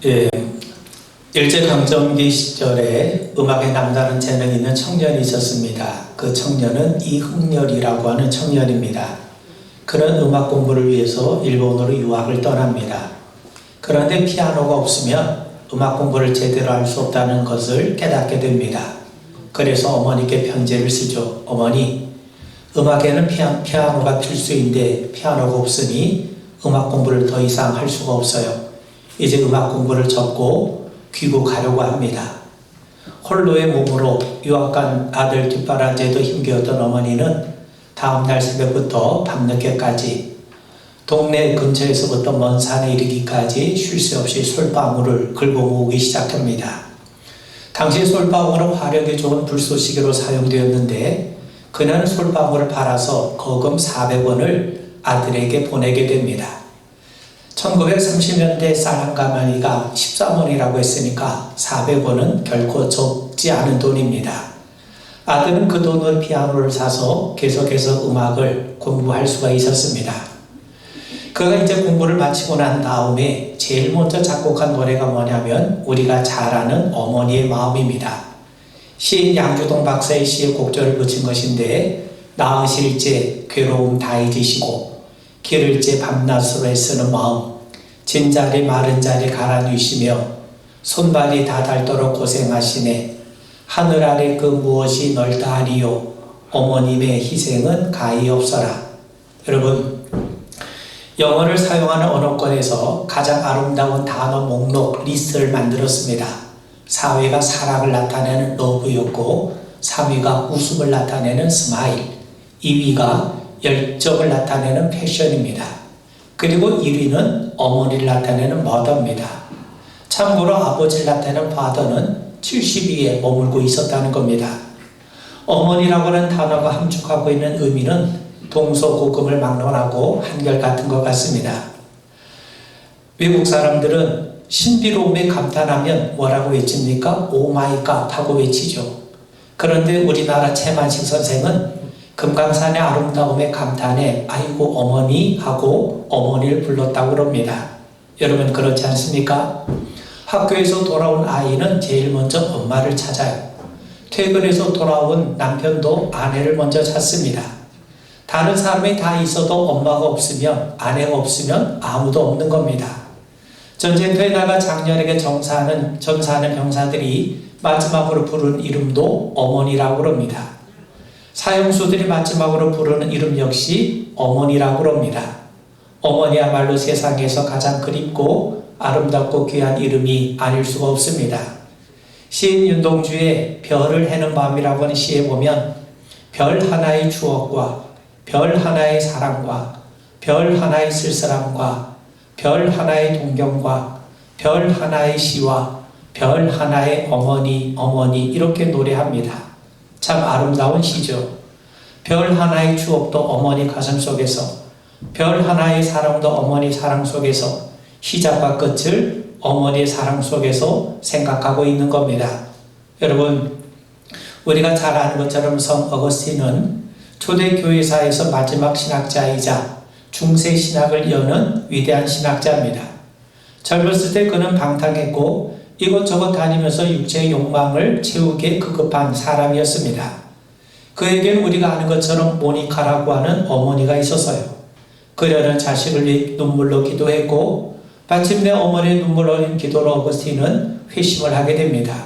예, 일제강점기 시절에 음악에 남다른 재능이 있는 청년이 있었습니다. 그 청년은 이흥렬이라고 하는 청년입니다. 그는 음악 공부를 위해서 일본으로 유학을 떠납니다. 그런데 피아노가 없으면 음악 공부를 제대로 할 수 없다는 것을 깨닫게 됩니다. 그래서 어머니께 편지를 쓰죠. 어머니, 음악에는 피아노가 필수인데 피아노가 없으니 음악 공부를 더 이상 할 수가 없어요. 이제 음악 공부를 접고 귀국하려고 합니다. 홀로의 몸으로 유학 간 아들 뒷바라지에도 힘겨웠던 어머니는 다음날 새벽부터 밤늦게까지 동네 근처에서부터 먼 산에 이르기까지 쉴 새 없이 솔방울을 긁어 모으기 시작합니다. 당시 솔방울은 화력이 좋은 불쏘시개로 사용되었는데 그는 솔방울을 팔아서 거금 400원을 아들에게 보내게 됩니다. 1930년대 쌀 한 가마니가 13원이라고 했으니까 400원은 결코 적지 않은 돈입니다. 아들은 그 돈으로 피아노를 사서 계속해서 음악을 공부할 수가 있었습니다. 그가 이제 공부를 마치고 난 다음에 제일 먼저 작곡한 노래가 뭐냐면 우리가 잘 아는 어머니의 마음입니다. 시인 양주동 박사의 시에 곡절을 붙인 것인데 낳으실 때 괴로움 다 잊으시고 기를 때 밤낮으로 애쓰는 마음 진자리 마른 자리 갈아뉘시며 손발이 다 닳도록 고생하시네 하늘 아래 그 무엇이 넓다 하리요 어머님의 희생은 가히 없어라. 여러분, 영어를 사용하는 언어권에서 가장 아름다운 단어 목록 리스트를 만들었습니다. 4위가 사랑을 나타내는 러브였고 3위가 웃음을 나타내는 스마일, 2위가 열정을 나타내는 패션입니다. 그리고 1위는 어머니를 나타내는 머더입니다. 참고로 아버지를 나타내는 파더는 70위에 머물고 있었다는 겁니다. 어머니라고 하는 단어가 함축하고 있는 의미는 동서고금을 막론하고 한결같은 것 같습니다. 외국 사람들은 신비로움에 감탄하면 뭐라고 외칩니까? 오 마이 갓 하고 외치죠. 그런데 우리나라 최만식 선생은 금강산의 아름다움에 감탄해 아이고 어머니 하고 어머니를 불렀다고 그럽니다. 여러분 그렇지 않습니까? 학교에서 돌아온 아이는 제일 먼저 엄마를 찾아요. 퇴근해서 돌아온 남편도 아내를 먼저 찾습니다. 다른 사람이 다 있어도 엄마가 없으면 아내가 없으면 아무도 없는 겁니다. 전쟁터에 나가 장렬하게 전사하는 병사들이 마지막으로 부르는 이름도 어머니라고 그럽니다. 사형수들이 마지막으로 부르는 이름 역시 어머니라고 그럽니다. 어머니야말로 세상에서 가장 그립고 아름답고 귀한 이름이 아닐 수가 없습니다. 시인 윤동주의 별을 해는 밤이라고 하는 시에 보면 별 하나의 추억과 별 하나의 사랑과 별 하나의 쓸쓸함과 별 하나의 동경과 별 하나의 시와 별 하나의 어머니 이렇게 노래합니다. 참 아름다운 시죠. 별 하나의 추억도 어머니 가슴 속에서 별 하나의 사랑도 어머니 사랑 속에서 시작과 끝을 어머니의 사랑 속에서 생각하고 있는 겁니다. 여러분 우리가 잘 아는 것처럼 성 어거스틴은 초대교회사에서 마지막 신학자이자 중세 신학을 여는 위대한 신학자입니다. 젊었을 때 그는 방탕했고 이것저것 다니면서 육체의 욕망을 채우기에 급급한 사람이었습니다. 그에게는 우리가 아는 것처럼 모니카라고 하는 어머니가 있었어요. 그녀는 자식을 위해 눈물로 기도했고 마침내 어머니의 눈물 어린 기도로 어거스틴은 회심을 하게 됩니다.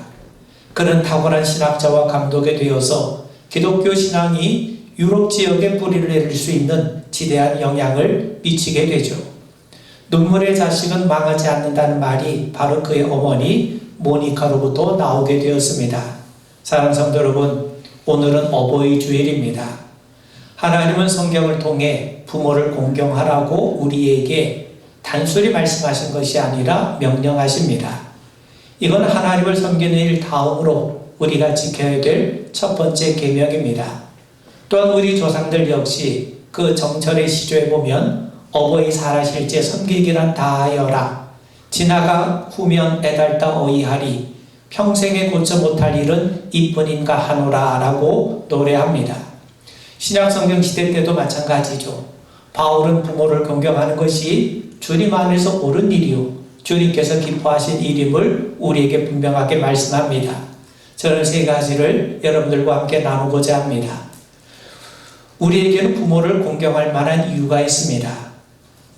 그는 탁월한 신학자와 감독이 되어서 기독교 신앙이 유럽 지역에 뿌리를 내릴 수 있는 지대한 영향을 미치게 되죠. 눈물의 자식은 망하지 않는다는 말이 바로 그의 어머니 모니카로부터 나오게 되었습니다. 사랑하는 성도 여러분, 오늘은 어버이 주일입니다. 하나님은 성경을 통해 부모를 공경하라고 우리에게 단순히 말씀하신 것이 아니라 명령하십니다. 이건 하나님을 섬기는 일 다음으로 우리가 지켜야 될 첫 번째 계명입니다. 또한 우리 조상들 역시 그 정철의 시조에 보면 어버이 살아실 때 섬기기란 다하여라. 지나가 후면 애달다 어이하리. 평생에 고쳐 못할 일은 이뿐인가 하노라 라고 노래합니다. 신약성경 시대 때도 마찬가지죠. 바울은 부모를 공경하는 것이 주님 안에서 옳은 일이요 주님께서 기뻐하신 일임을 우리에게 분명하게 말씀합니다. 저는 세 가지를 여러분들과 함께 나누고자 합니다. 우리에게는 부모를 공경할 만한 이유가 있습니다.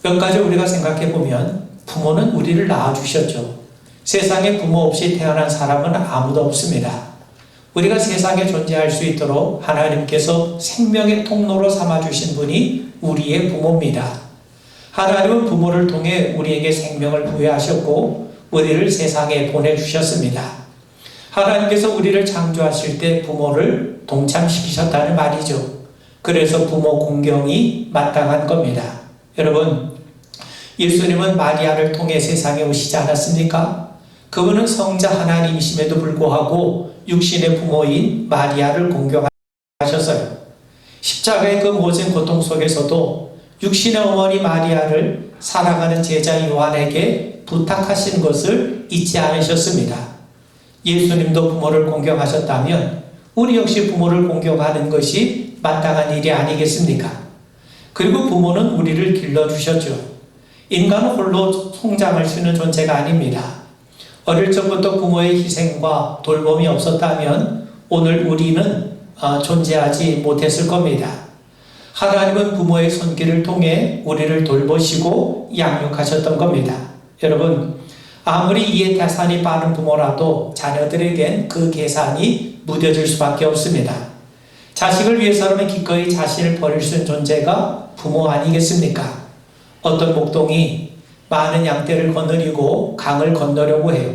몇 가지 우리가 생각해 보면 부모는 우리를 낳아주셨죠. 세상에 부모 없이 태어난 사람은 아무도 없습니다. 우리가 세상에 존재할 수 있도록 하나님께서 생명의 통로로 삼아주신 분이 우리의 부모입니다. 하나님은 부모를 통해 우리에게 생명을 부여하셨고 우리를 세상에 보내주셨습니다. 하나님께서 우리를 창조하실 때 부모를 동참시키셨다는 말이죠. 그래서 부모 공경이 마땅한 겁니다. 여러분, 예수님은 마리아를 통해 세상에 오시지 않았습니까? 그분은 성자 하나님이심에도 불구하고 육신의 부모인 마리아를 공경하셨어요. 십자가의 그 모진 고통 속에서도 육신의 어머니 마리아를 사랑하는 제자 요한에게 부탁하신 것을 잊지 않으셨습니다. 예수님도 부모를 공경하셨다면 우리 역시 부모를 공경하는 것이 마땅한 일이 아니겠습니까? 그리고 부모는 우리를 길러주셨죠. 인간은 홀로 성장할 수 있는 존재가 아닙니다. 어릴 적부터 부모의 희생과 돌봄이 없었다면 오늘 우리는 존재하지 못했을 겁니다. 하나님은 부모의 손길을 통해 우리를 돌보시고 양육하셨던 겁니다. 여러분, 아무리 이해 태산이 빠른 부모라도 자녀들에겐 그 계산이 무뎌질 수밖에 없습니다. 자식을 위해서라면 기꺼이 자신을 버릴 수 있는 존재가 부모 아니겠습니까? 어떤 목동이 많은 양떼를 거느리고 강을 건너려고 해요.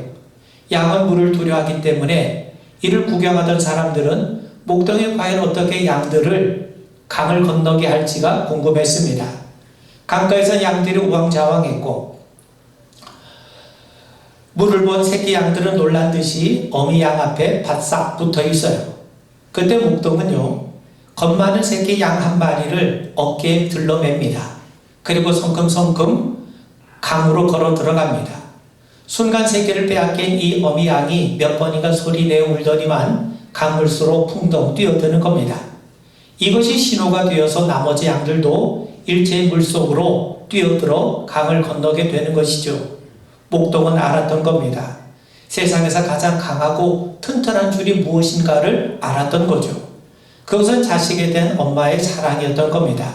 양은 물을 두려워하기 때문에 이를 구경하던 사람들은 목동이 과연 어떻게 양들을 강을 건너게 할지가 궁금했습니다. 강가에서 양들이 우왕좌왕했고 물을 본 새끼 양들은 놀란 듯이 어미 양 앞에 바싹 붙어 있어요. 그때 목동은요, 겁 많은 새끼 양 한 마리를 어깨에 들러맵니다. 그리고 성큼성큼 강으로 걸어 들어갑니다. 순간 새끼를 빼앗긴 이 어미 양이 몇 번인가 소리내어 울더니만 강물수로 풍덩 뛰어드는 겁니다. 이것이 신호가 되어서 나머지 양들도 일제히 물속으로 뛰어들어 강을 건너게 되는 것이죠. 목동은 알았던 겁니다. 세상에서 가장 강하고 튼튼한 줄이 무엇인가를 알았던 거죠. 그것은 자식에 대한 엄마의 사랑이었던 겁니다.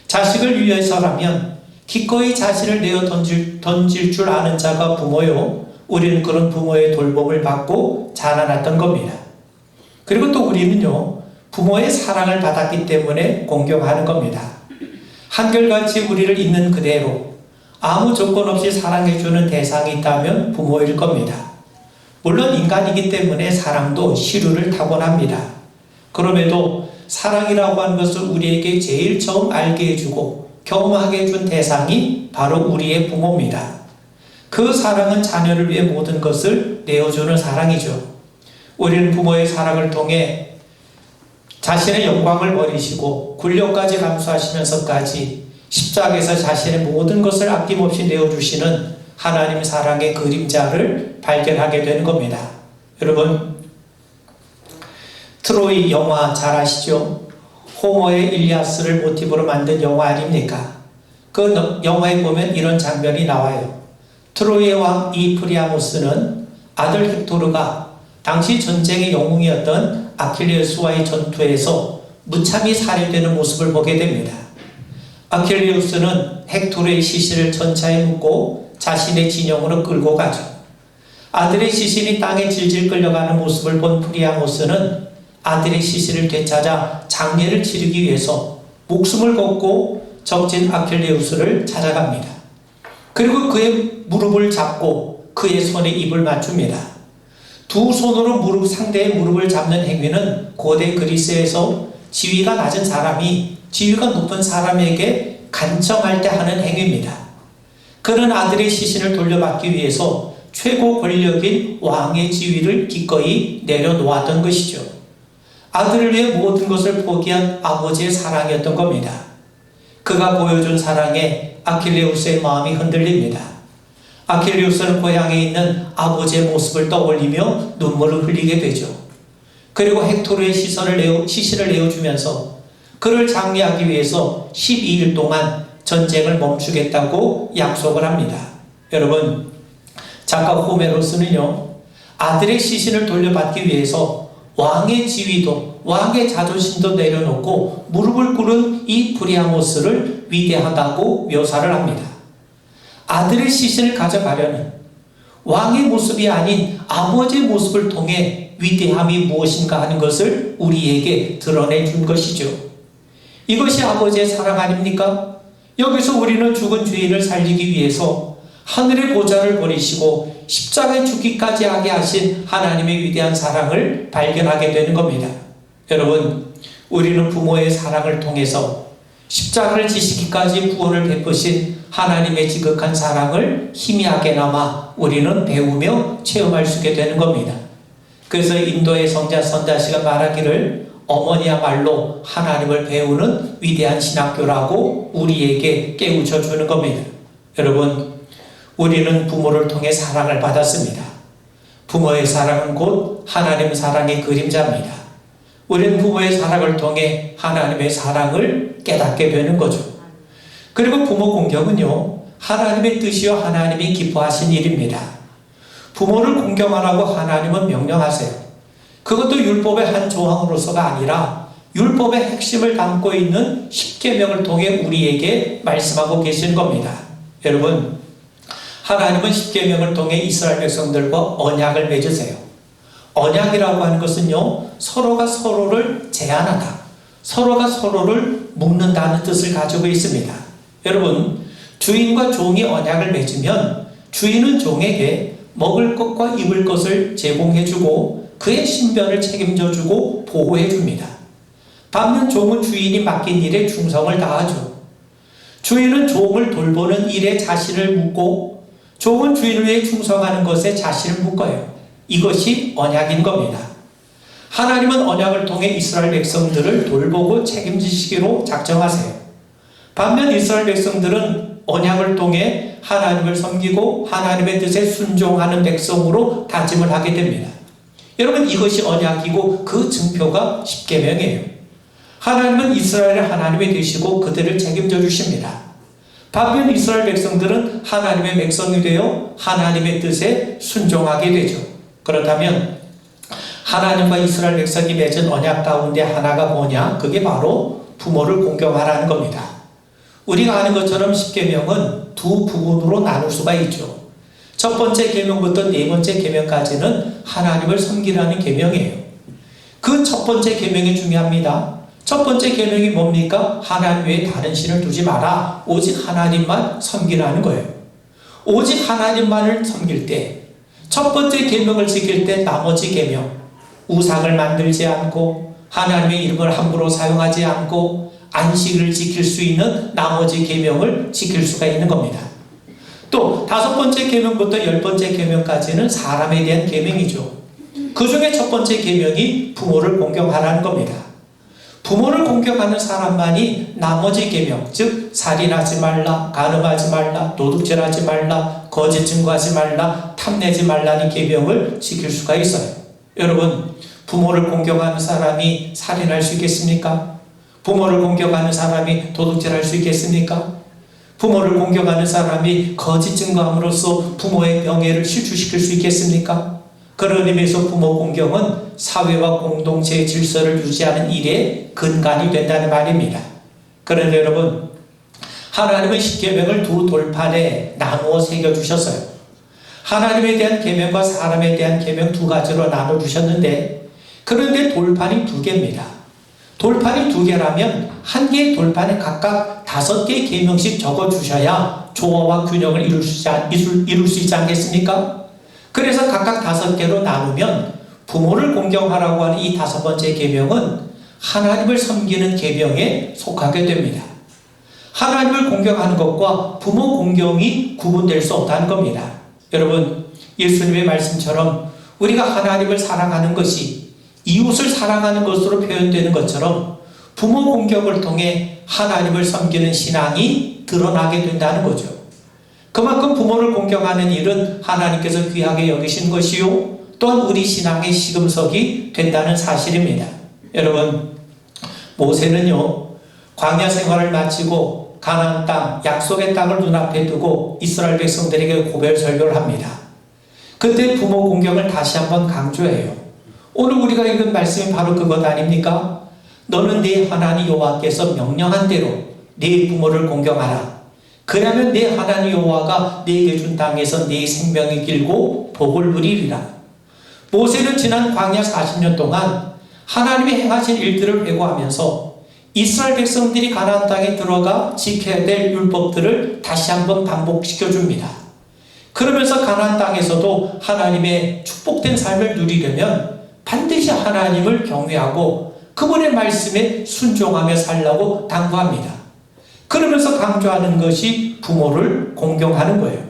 자식을 위해서라면 기꺼이 자신을 내어 던질 줄 아는 자가 부모요. 우리는 그런 부모의 돌봄을 받고 자라났던 겁니다. 그리고 또 우리는요, 부모의 사랑을 받았기 때문에 공경하는 겁니다. 한결같이 우리를 있는 그대로 아무 조건 없이 사랑해주는 대상이 있다면 부모일 겁니다. 물론 인간이기 때문에 사랑도 시류를 타고납니다. 그럼에도 사랑이라고 하는 것을 우리에게 제일 처음 알게 해주고 경험하게 해준 대상이 바로 우리의 부모입니다. 그 사랑은 자녀를 위해 모든 것을 내어주는 사랑이죠. 우리는 부모의 사랑을 통해 자신의 영광을 버리시고 굴욕까지 감수하시면서까지 십자가에서 자신의 모든 것을 아낌없이 내어주시는 하나님 사랑의 그림자를 발견하게 되는 겁니다. 여러분, 트로이 영화 잘 아시죠? 호머의 일리아스를 모티브로 만든 영화 아닙니까? 그 영화에 보면 이런 장면이 나와요. 트로이의 왕 이 프리아모스는 아들 헥토르가 당시 전쟁의 영웅이었던 아킬레우스와의 전투에서 무참히 살해되는 모습을 보게 됩니다. 아킬레우스는 헥토르의 시신을 전차에 묶고 자신의 진영으로 끌고 가죠. 아들의 시신이 땅에 질질 끌려가는 모습을 본 프리아모스는 아들의 시신을 되찾아 장례를 치르기 위해서 목숨을 걸고 적진 아킬레우스를 찾아갑니다. 그리고 그의 무릎을 잡고 그의 손에 입을 맞춥니다. 두 손으로 상대의 무릎을 잡는 행위는 고대 그리스에서 지위가 낮은 사람이 지위가 높은 사람에게 간청할 때 하는 행위입니다. 그는 아들의 시신을 돌려받기 위해서 최고 권력인 왕의 지위를 기꺼이 내려놓았던 것이죠. 아들을 위해 모든 것을 포기한 아버지의 사랑이었던 겁니다. 그가 보여준 사랑에 아킬레우스의 마음이 흔들립니다. 아킬레우스는 고향에 있는 아버지의 모습을 떠올리며 눈물을 흘리게 되죠. 그리고 헥토르의 시신을 내어주면서 그를 장례하기 위해서 12일 동안 전쟁을 멈추겠다고 약속을 합니다. 여러분, 작가 호메로스는요, 아들의 시신을 돌려받기 위해서 왕의 지위도 왕의 자존심도 내려놓고 무릎을 꿇은 이 프리아모스를 위대하다고 묘사를 합니다. 아들의 시신을 가져가려는 왕의 모습이 아닌 아버지의 모습을 통해 위대함이 무엇인가 하는 것을 우리에게 드러내 준 것이죠. 이것이 아버지의 사랑 아닙니까? 여기서 우리는 죽은 죄인을 살리기 위해서 하늘의 보좌를 버리시고 십자가에 죽기까지 하게 하신 하나님의 위대한 사랑을 발견하게 되는 겁니다. 여러분, 우리는 부모의 사랑을 통해서 십자가를 지시기까지 구원을 베푸신 하나님의 지극한 사랑을 희미하게나마 우리는 배우며 체험할 수 있게 되는 겁니다. 그래서 인도의 성자 선자씨가 말하기를 어머니야말로 하나님을 배우는 위대한 신학교라고 우리에게 깨우쳐 주는 겁니다. 여러분, 우리는 부모를 통해 사랑을 받았습니다. 부모의 사랑은 곧 하나님 사랑의 그림자입니다. 우리는 부모의 사랑을 통해 하나님의 사랑을 깨닫게 되는 거죠. 그리고 부모 공경은요, 하나님의 뜻이요 하나님이 기뻐하신 일입니다. 부모를 공경하라고 하나님은 명령하세요. 그것도 율법의 한 조항으로서가 아니라 율법의 핵심을 담고 있는 십계명을 통해 우리에게 말씀하고 계신 겁니다. 여러분, 하나님은 십계명을 통해 이스라엘 백성들과 언약을 맺으세요. 언약이라고 하는 것은요, 서로가 서로를 제한하다, 서로가 서로를 묶는다는 뜻을 가지고 있습니다. 여러분, 주인과 종이 언약을 맺으면 주인은 종에게 먹을 것과 입을 것을 제공해주고 그의 신변을 책임져주고 보호해줍니다. 반면 종은 주인이 맡긴 일에 충성을 다하죠. 주인은 종을 돌보는 일에 자신을 묻고 종은 주인을 위해 충성하는 것에 자신을 묶어요. 이것이 언약인 겁니다. 하나님은 언약을 통해 이스라엘 백성들을 돌보고 책임지시기로 작정하세요. 반면 이스라엘 백성들은 언약을 통해 하나님을 섬기고 하나님의 뜻에 순종하는 백성으로 다짐을 하게 됩니다. 여러분, 이것이 언약이고 그 증표가 십계명이에요. 하나님은 이스라엘의 하나님이 되시고 그들을 책임져 주십니다. 반면 이스라엘 백성들은 하나님의 백성이 되어 하나님의 뜻에 순종하게 되죠. 그렇다면 하나님과 이스라엘 백성이 맺은 언약 가운데 하나가 뭐냐? 그게 바로 부모를 공경하라는 겁니다. 우리가 아는 것처럼 십계명은 두 부분으로 나눌 수가 있죠. 첫 번째 계명부터 네 번째 계명까지는 하나님을 섬기라는 계명이에요. 그 첫 번째 계명이 중요합니다. 첫 번째 계명이 뭡니까? 하나님 외에 다른 신을 두지 마라. 오직 하나님만 섬기라는 거예요. 오직 하나님만을 섬길 때, 첫 번째 계명을 지킬 때 나머지 계명, 우상을 만들지 않고 하나님의 이름을 함부로 사용하지 않고 안식일을 지킬 수 있는 나머지 계명을 지킬 수가 있는 겁니다. 또 다섯 번째 계명부터 열 번째 계명까지는 사람에 대한 계명이죠. 그 중에 첫 번째 계명이 부모를 공경하라는 겁니다. 부모를 공경하는 사람만이 나머지 계명, 즉 살인하지 말라, 간음하지 말라, 도둑질하지 말라, 거짓 증거하지 말라, 탐내지 말라는 계명을 지킬 수가 있어요. 여러분, 부모를 공경하는 사람이 살인할 수 있겠습니까? 부모를 공경하는 사람이 도둑질할 수 있겠습니까? 부모를 공경하는 사람이 거짓 증거함으로써 부모의 명예를 실추시킬 수 있겠습니까? 그런 의미에서 부모 공경은 사회와 공동체의 질서를 유지하는 일에 근간이 된다는 말입니다. 그런데 여러분, 하나님은 십계명을 두 돌판에 나누어 새겨주셨어요. 하나님에 대한 계명과 사람에 대한 계명 두 가지로 나눠주셨는데, 그런데 돌판이 두 개입니다. 돌판이 두 개라면 한 개의 돌판에 각각 5개의 계명씩 적어주셔야 조화와 균형을 이룰 수 있지 않겠습니까? 그래서 각각 5개로 나누면 부모를 공경하라고 하는 이 5번째 계명은 하나님을 섬기는 계명에 속하게 됩니다. 하나님을 공경하는 것과 부모 공경이 구분될 수 없다는 겁니다. 여러분, 예수님의 말씀처럼 우리가 하나님을 사랑하는 것이 이웃을 사랑하는 것으로 표현되는 것처럼 부모 공경을 통해 하나님을 섬기는 신앙이 드러나게 된다는 거죠. 그만큼 부모를 공경하는 일은 하나님께서 귀하게 여기신 것이요, 또한 우리 신앙의 시금석이 된다는 사실입니다. 여러분, 모세는요, 광야 생활을 마치고 가나안 땅, 약속의 땅을 눈앞에 두고 이스라엘 백성들에게 고별 설교를 합니다. 그때 부모 공경을 다시 한번 강조해요. 오늘 우리가 읽은 말씀이 바로 그것 아닙니까? 너는 네 하나님 여호와께서 명령한 대로 네 부모를 공경하라. 그러면 네 하나님 여호와가 네게 준 땅에서 네 생명이 길고 복을 누리리라. 모세는 지난 광야 40년 동안 하나님이 행하신 일들을 회고하면서 이스라엘 백성들이 가나안 땅에 들어가 지켜야 될 율법들을 다시 한번 반복시켜 줍니다. 그러면서 가나안 땅에서도 하나님의 축복된 삶을 누리려면 반드시 하나님을 경외하고 그분의 말씀에 순종하며 살라고 당부합니다. 그러면서 강조하는 것이 부모를 공경하는 거예요.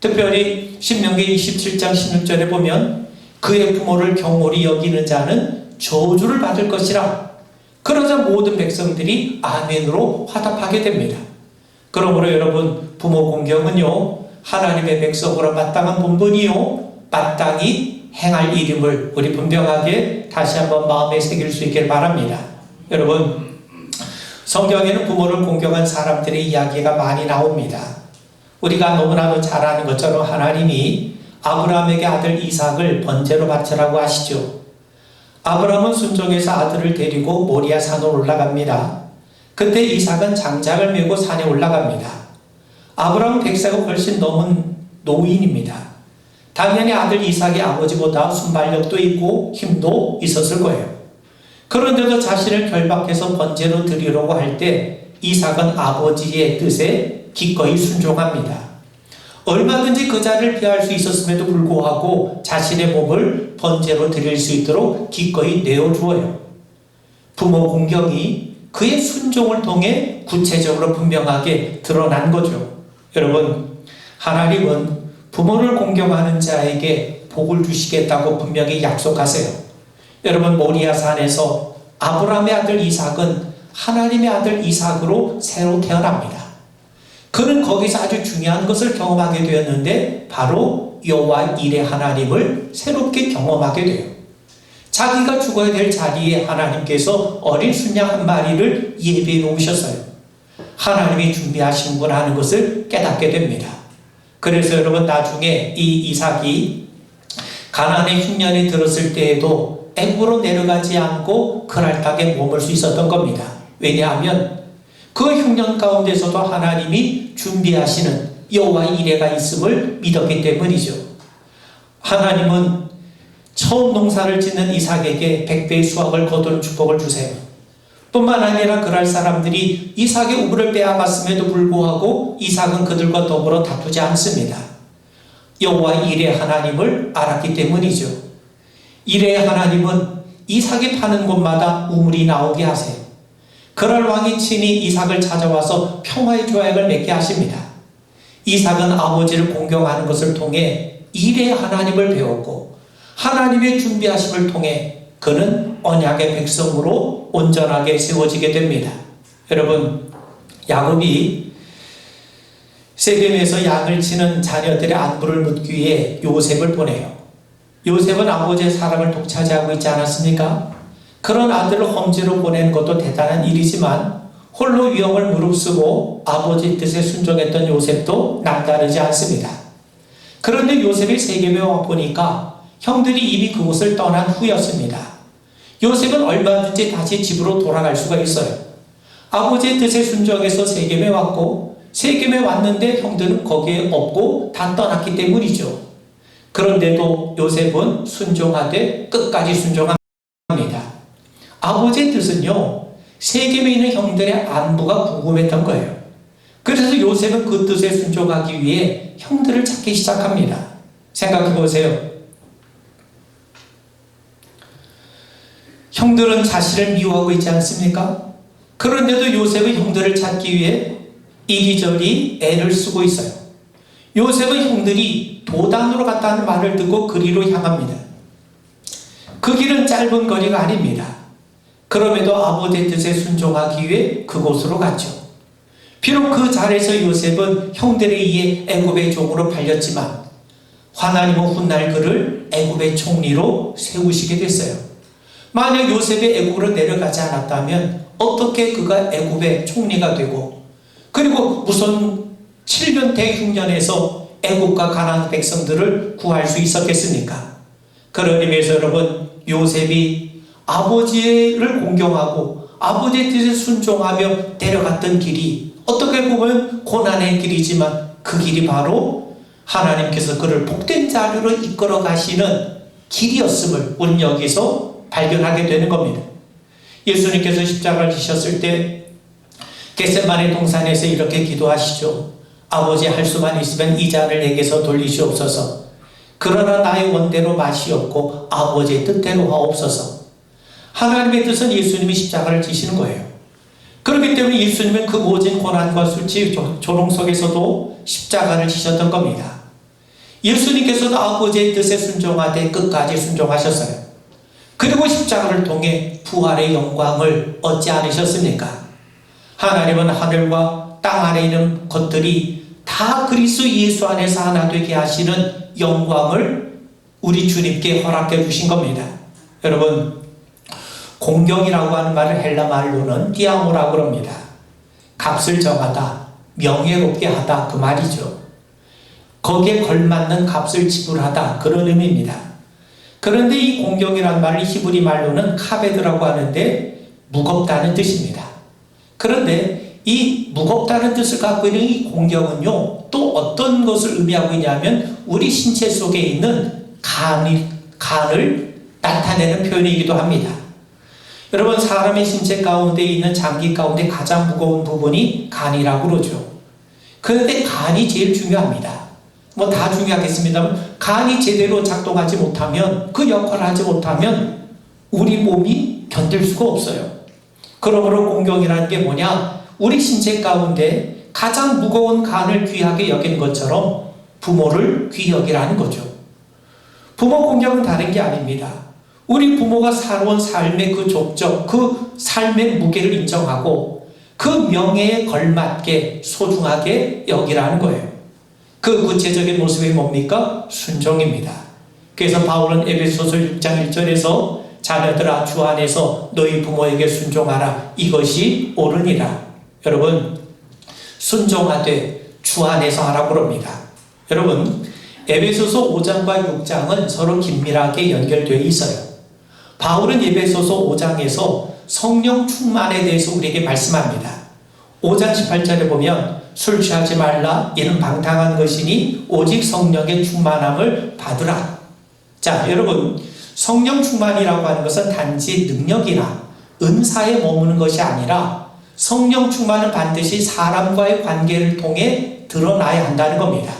특별히 신명기 27장 16절에 보면 그의 부모를 경홀히 여기는 자는 저주를 받을 것이라. 그러자 모든 백성들이 아멘으로 화답하게 됩니다. 그러므로 여러분, 부모 공경은요, 하나님의 백성으로 마땅한 본분이요, 마땅히 행할 일임을 우리 분명하게 다시 한번 마음에 새길 수 있길 바랍니다. 여러분, 성경에는 부모를 공경한 사람들의 이야기가 많이 나옵니다. 우리가 너무나도 잘 아는 것처럼 하나님이 아브라함에게 아들 이삭을 번제로 바치라고 하시죠. 아브라함은 순종해서 아들을 데리고 모리아 산으로 올라갑니다. 그때 이삭은 장작을 메고 산에 올라갑니다. 아브라함은 100세가 훨씬 넘은 노인입니다. 당연히 아들 이삭의 아버지보다 순발력도 있고 힘도 있었을 거예요. 그런데도 자신을 결박해서 번제로 드리려고 할 때 이삭은 아버지의 뜻에 기꺼이 순종합니다. 얼마든지 그 자리를 피할 수 있었음에도 불구하고 자신의 몸을 번제로 드릴 수 있도록 기꺼이 내어주어요. 부모 공경이 그의 순종을 통해 구체적으로 분명하게 드러난 거죠. 여러분, 하나님은 부모를 공경하는 자에게 복을 주시겠다고 분명히 약속하세요. 여러분, 모리아 산에서 아브라함의 아들 이삭은 하나님의 아들 이삭으로 새로 태어납니다. 그는 거기서 아주 중요한 것을 경험하게 되었는데 바로 여호와 일의 하나님을 새롭게 경험하게 돼요. 자기가 죽어야 될 자리에 하나님께서 어린 순양 한 마리를 예비해 놓으셨어요. 하나님이 준비하신구나 하는 것을 깨닫게 됩니다. 그래서 여러분, 나중에 이 이삭이 가나안의 흉년이 들었을 때에도 애굽으로 내려가지 않고 그랄 땅에 머물 수 있었던 겁니다. 왜냐하면 그 흉년 가운데서도 하나님이 준비하시는 여호와 이레가 있음을 믿었기 때문이죠. 하나님은 처음 농사를 짓는 이삭에게 100배의 수확을 거두는 축복을 주세요. 뿐만 아니라 그럴 사람들이 이삭의 우물을 빼앗았음에도 불구하고 이삭은 그들과 더불어 다투지 않습니다. 여호와 이레 하나님을 알았기 때문이죠. 이레 하나님은 이삭이 파는 곳마다 우물이 나오게 하세요. 그럴 왕이 친히 이삭을 찾아와서 평화의 조약을 맺게 하십니다. 이삭은 아버지를 공경하는 것을 통해 이레 하나님을 배웠고 하나님의 준비하심을 통해 그는 언약의 백성으로 온전하게 세워지게 됩니다. 여러분, 야곱이 세겜에서 양을 치는 자녀들의 안부를 묻기 위해 요셉을 보내요. 요셉은 아버지의 사랑을 독차지하고 있지 않았습니까? 그런 아들을 험지로 보내는 것도 대단한 일이지만 홀로 위험을 무릅쓰고 아버지 뜻에 순종했던 요셉도 남다르지 않습니다. 그런데 요셉이 세겜에 와보니까 형들이 이미 그곳을 떠난 후였습니다. 요셉은 얼마든지 다시 집으로 돌아갈 수가 있어요. 아버지의 뜻에 순종해서 세겜에 왔고 세겜에 왔는데 형들은 거기에 없고 다 떠났기 때문이죠. 그런데도 요셉은 순종하되 끝까지 순종합니다. 아버지의 뜻은요, 세겜에 있는 형들의 안부가 궁금했던 거예요. 그래서 요셉은 그 뜻에 순종하기 위해 형들을 찾기 시작합니다. 생각해 보세요. 형들은 자신을 미워하고 있지 않습니까? 그런데도 요셉은 형들을 찾기 위해 이리저리 애를 쓰고 있어요. 요셉은 형들이 도단으로 갔다는 말을 듣고 그리로 향합니다. 그 길은 짧은 거리가 아닙니다. 그럼에도 아버지의 뜻에 순종하기 위해 그곳으로 갔죠. 비록 그 자리에서 요셉은 형들에 의해 애굽의 종으로 팔렸지만 하나님은 훗날 그를 애굽의 총리로 세우시게 됐어요. 만약 요셉이 애굽으로 내려가지 않았다면 어떻게 그가 애굽의 총리가 되고 그리고 무슨 7년 대흉년에서 애국과 가나안 백성들을 구할 수 있었겠습니까? 그런 의미에서 여러분, 요셉이 아버지를 공경하고 아버지의 뜻에 순종하며 데려갔던 길이 어떻게 보면 고난의 길이지만 그 길이 바로 하나님께서 그를 복된 자리로 이끌어 가시는 길이었음을 우리는 여기서 발견하게 되는 겁니다. 예수님께서 십자가를 지셨을 때 겟세마네 동산에서 이렇게 기도하시죠. 아버지, 할 수만 있으면 이 잔을 내게서 돌리시옵소서. 그러나 나의 원대로 마시옵고 아버지의 뜻대로 하옵소서. 하나님의 뜻은 예수님이 십자가를 지시는 거예요. 그렇기 때문에 예수님은 그 모진 고난과 수치 조롱 속에서도 십자가를 지셨던 겁니다. 예수님께서도 아버지의 뜻에 순종하되 끝까지 순종하셨어요. 그리고 십자가를 통해 부활의 영광을 얻지 않으셨습니까? 하나님은 하늘과 땅 아래 있는 것들이 다 그리스도 예수 안에서 하나 되게 하시는 영광을 우리 주님께 허락해 주신 겁니다. 여러분, 공경이라고 하는 말을 헬라 말로는 디아모라고 합니다. 값을 정하다, 명예롭게 하다, 그 말이죠. 거기에 걸맞는 값을 지불하다, 그런 의미입니다. 그런데 이 공경이라는 말을 히브리 말로는 카베드라고 하는데 무겁다는 뜻입니다. 그런데 이 무겁다는 뜻을 갖고 있는 이 공경은요, 또 어떤 것을 의미하고 있냐면 우리 신체 속에 있는 간을 나타내는 표현이기도 합니다. 여러분, 사람의 신체 가운데 있는 장기 가운데 가장 무거운 부분이 간이라고 그러죠. 그런데 간이 제일 중요합니다. 뭐 다 중요하겠습니다만 간이 제대로 작동하지 못하면, 그 역할을 하지 못하면 우리 몸이 견딜 수가 없어요. 그러므로 공경이라는 게 뭐냐? 우리 신체 가운데 가장 무거운 간을 귀하게 여기는 것처럼 부모를 귀히 여기라는 거죠. 부모 공경은 다른 게 아닙니다. 우리 부모가 살아온 삶의 그 족적, 그 삶의 무게를 인정하고 그 명예에 걸맞게 소중하게 여기라는 거예요. 그 구체적인 모습이 뭡니까? 순종입니다. 그래서 바울은 에베소서 6장 1절에서 자녀들아, 주 안에서 너희 부모에게 순종하라. 이것이 옳으니라. 여러분, 순종하되 주 안에서 하라고 합니다. 여러분, 에베소서 5장과 6장은 서로 긴밀하게 연결되어 있어요. 바울은 에베소서 5장에서 성령 충만에 대해서 우리에게 말씀합니다. 5장 18절에 보면 술 취하지 말라, 이는 방탕한 것이니 오직 성령의 충만함을 받으라. 자, 여러분, 성령 충만이라고 하는 것은 단지 능력이나 은사에 머무는 것이 아니라 성령 충만은 반드시 사람과의 관계를 통해 드러나야 한다는 겁니다.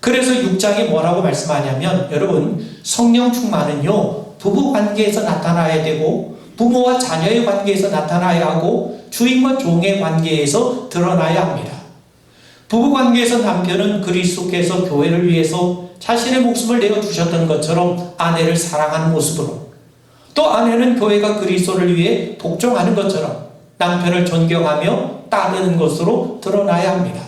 그래서 6장에 뭐라고 말씀하냐면, 여러분, 성령 충만은요, 부부 관계에서 나타나야 되고 부모와 자녀의 관계에서 나타나야 하고 주인과 종의 관계에서 드러나야 합니다. 부부 관계에서 남편은 그리스도께서 교회를 위해서 자신의 목숨을 내어주셨던 것처럼 아내를 사랑하는 모습으로, 또 아내는 교회가 그리스도를 위해 복종하는 것처럼 남편을 존경하며 따르는 것으로 드러나야 합니다.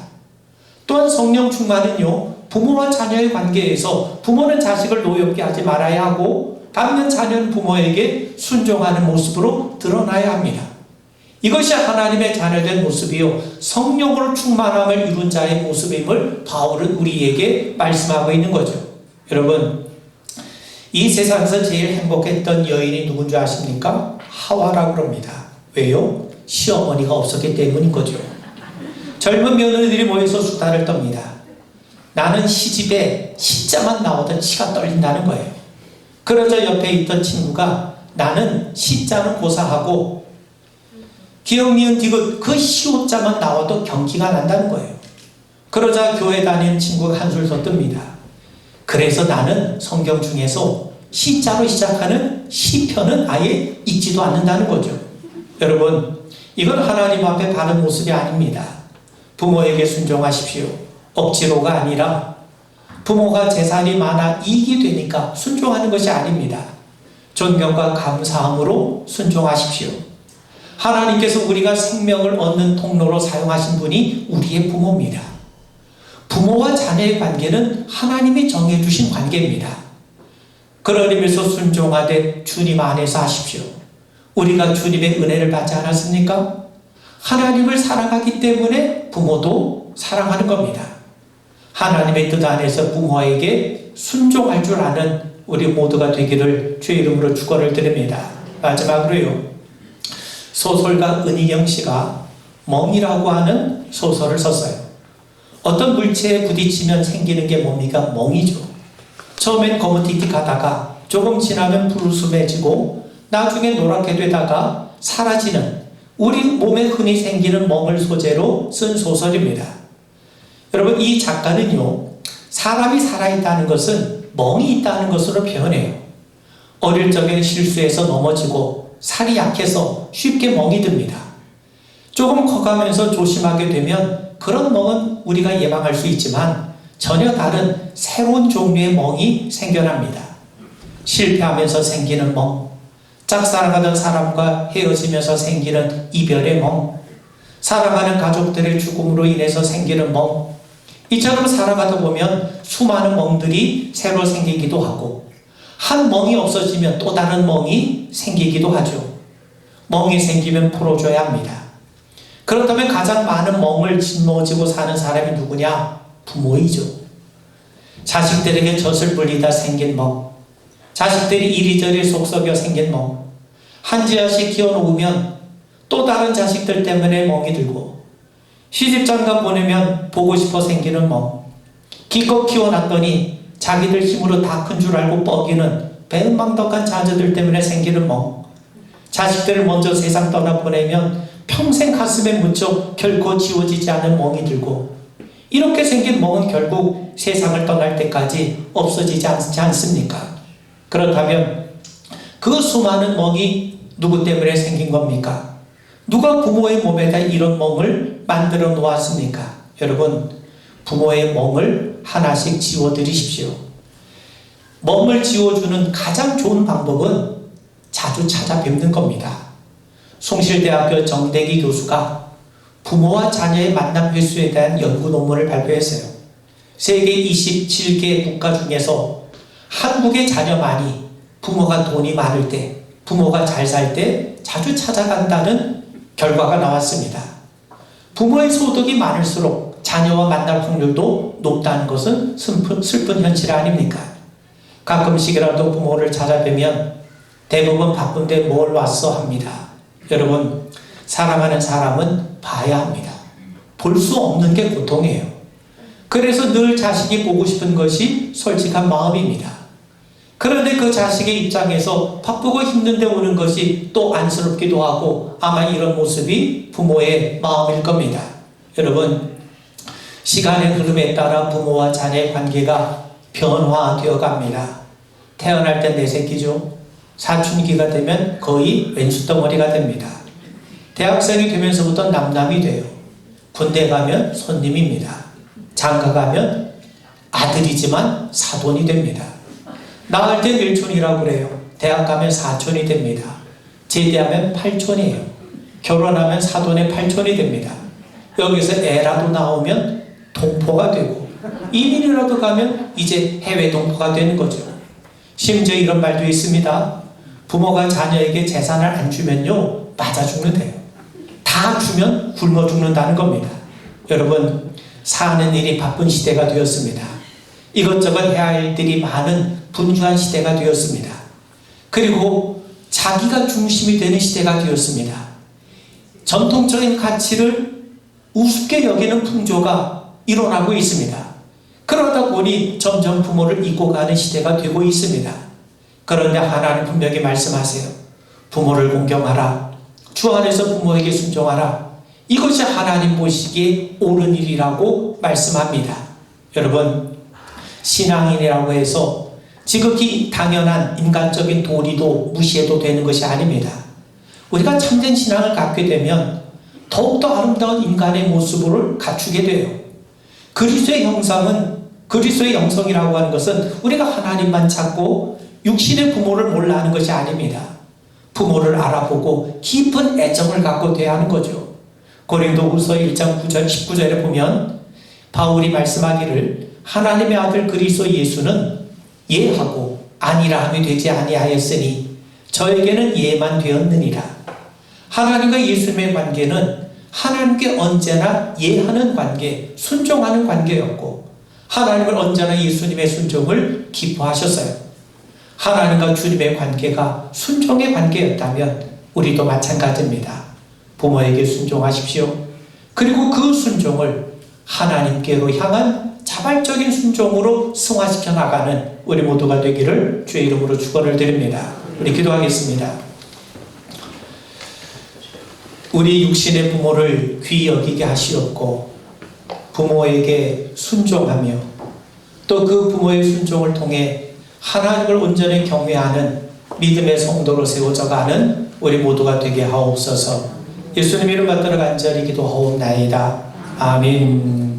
또한 성령 충만은요, 부모와 자녀의 관계에서 부모는 자식을 노엽게 하지 말아야 하고 반면 자녀는 부모에게 순종하는 모습으로 드러나야 합니다. 이것이 하나님의 자녀된 모습이요, 성령으로 충만함을 이룬 자의 모습임을 바울은 우리에게 말씀하고 있는 거죠. 여러분, 이 세상에서 제일 행복했던 여인이 누군지 아십니까? 하와라고 합니다. 왜요? 시어머니가 없었기 때문인 거죠. 젊은 며느리들이 모여서 수다를 떱니다. 나는 시집에 시자만 나오던 치가 떨린다는 거예요. 그러자 옆에 있던 친구가 나는 시자는 고사하고 기억, 니은, 디귿 그 시옷자만 나와도 경기가 난다는 거예요. 그러자 교회 다니는 친구가 한술 더 뜹니다. 그래서 나는 성경 중에서 시자로 시작하는 시편은 아예 읽지도 않는다는 거죠. 여러분, 이건 하나님 앞에 바른 모습이 아닙니다. 부모에게 순종하십시오. 억지로가 아니라 부모가 재산이 많아 이익이 되니까 순종하는 것이 아닙니다. 존경과 감사함으로 순종하십시오. 하나님께서 우리가 생명을 얻는 통로로 사용하신 분이 우리의 부모입니다. 부모와 자녀의 관계는 하나님이 정해주신 관계입니다. 그런 의미에서 순종하되 주님 안에서 하십시오. 우리가 주님의 은혜를 받지 않았습니까? 하나님을 사랑하기 때문에 부모도 사랑하는 겁니다. 하나님의 뜻 안에서 부모에게 순종할 줄 아는 우리 모두가 되기를 주의 이름으로 축원을 드립니다. 마지막으로요, 소설가 은희경 씨가 멍이라고 하는 소설을 썼어요. 어떤 물체에 부딪히면 생기는 게 뭡니까? 멍이죠. 처음엔 거무튀틱하다가 조금 지나면 푸르스름해지고 나중에 노랗게 되다가 사라지는, 우리 몸에 흔히 생기는 멍을 소재로 쓴 소설입니다. 여러분, 이 작가는요, 사람이 살아있다는 것은 멍이 있다는 것으로 표현해요. 어릴 적에 실수해서 넘어지고 살이 약해서 쉽게 멍이 듭니다. 조금 커가면서 조심하게 되면 그런 멍은 우리가 예방할 수 있지만 전혀 다른 새로운 종류의 멍이 생겨납니다. 실패하면서 생기는 멍, 짝사랑하던 사람과 헤어지면서 생기는 이별의 멍, 사랑하는 가족들의 죽음으로 인해서 생기는 멍, 이처럼 살아가다 보면 수많은 멍들이 새로 생기기도 하고, 한 멍이 없어지면 또 다른 멍이 생기기도 하죠. 멍이 생기면 풀어줘야 합니다. 그렇다면 가장 많은 멍을 짊어지고 사는 사람이 누구냐? 부모이죠. 자식들에게 젖을 불리다 생긴 멍, 자식들이 이리저리 속썩여 생긴 멍, 한 자식 키워놓으면 또 다른 자식들 때문에 멍이 들고, 시집장가 보내면 보고 싶어 생기는 멍, 기껏 키워놨더니 자기들 힘으로 다 큰 줄 알고 뻐기는 배은망덕한 자녀들 때문에 생기는 멍, 자식들을 먼저 세상 떠나보내면 평생 가슴에 묻혀 결코 지워지지 않은 멍이 들고, 이렇게 생긴 멍은 결국 세상을 떠날 때까지 없어지지 않지 않습니까? 그렇다면 그 수많은 멍이 누구 때문에 생긴 겁니까? 누가 부모의 몸에다 이런 멍을 만들어 놓았습니까? 여러분, 부모의 멍을 하나씩 지워드리십시오. 멍을 지워주는 가장 좋은 방법은 자주 찾아뵙는 겁니다. 숭실대학교 정대기 교수가 부모와 자녀의 만남 횟수에 대한 연구 논문을 발표했어요. 세계 27개 국가 중에서 한국의 자녀만이 부모가 돈이 많을 때, 부모가 잘 살 때 자주 찾아간다는 결과가 나왔습니다. 부모의 소득이 많을수록 자녀와 만날 확률도 높다는 것은 슬픈 현실 아닙니까? 가끔씩이라도 부모를 찾아뵈면 대부분 바쁜데 뭘 왔어 합니다. 여러분, 사랑하는 사람은 봐야 합니다. 볼 수 없는 게 고통이에요. 그래서 늘 자식이 보고 싶은 것이 솔직한 마음입니다. 그런데 그 자식의 입장에서 바쁘고 힘든데 오는 것이 또 안쓰럽기도 하고, 아마 이런 모습이 부모의 마음일 겁니다. 여러분, 시간의 흐름에 따라 부모와 자녀의 관계가 변화되어 갑니다. 태어날 땐 내 새끼죠. 사춘기가 되면 거의 왼수덩어리가 됩니다. 대학생이 되면서부터 남남이 돼요. 군대 가면 손님입니다. 장가 가면 아들이지만 사돈이 됩니다. 낳을 때 일촌이라고 그래요. 대학 가면 사촌이 됩니다. 제대하면 팔촌이에요. 결혼하면 사돈의 팔촌이 됩니다. 여기서 애라도 나오면 동포가 되고, 이민이라도 가면 이제 해외 동포가 되는 거죠. 심지어 이런 말도 있습니다. 부모가 자녀에게 재산을 안 주면요, 맞아 죽는데요. 다 주면 굶어 죽는다는 겁니다. 여러분, 사는 일이 바쁜 시대가 되었습니다. 이것저것 해야 할 일들이 많은 분주한 시대가 되었습니다. 그리고 자기가 중심이 되는 시대가 되었습니다. 전통적인 가치를 우습게 여기는 풍조가 일어나고 있습니다. 그러다 보니 점점 부모를 잊고 가는 시대가 되고 있습니다. 그런데 하나님 분명히 말씀하세요. 부모를 공경하라. 주 안에서 부모에게 순종하라. 이것이 하나님 보시기에 옳은 일이라고 말씀합니다. 여러분, 신앙인이라고 해서 지극히 당연한 인간적인 도리도 무시해도 되는 것이 아닙니다. 우리가 참된 신앙을 갖게 되면 더욱더 아름다운 인간의 모습을 갖추게 돼요. 그리스도의 형상은, 그리스도의 영성이라고 하는 것은 우리가 하나님만 찾고 육신의 부모를 몰라 하는 것이 아닙니다. 부모를 알아보고 깊은 애정을 갖고 대하는 거죠. 고린도후서 1장 9절 19절에 보면 바울이 말씀하기를 하나님의 아들 그리스도 예수는 예하고 아니라 함이 되지 아니하였으니 저에게는 예만 되었느니라. 하나님과 예수님의 관계는 하나님께 언제나 예하는 관계, 순종하는 관계였고, 하나님은 언제나 예수님의 순종을 기뻐하셨어요. 하나님과 주님의 관계가 순종의 관계였다면 우리도 마찬가지입니다. 부모에게 순종하십시오. 그리고 그 순종을 하나님께로 향한 자발적인 순종으로 승화시켜 나가는 우리 모두가 되기를 주의 이름으로 축원을 드립니다. 우리 기도하겠습니다. 우리 육신의 부모를 귀히 여기게 하시옵고 부모에게 순종하며 또 그 부모의 순종을 통해 하나님을 온전히 경외하는 믿음의 성도로 세워져가는 우리 모두가 되게 하옵소서. 예수님 이름 받들어 간절히 기도하옵나이다. 아멘.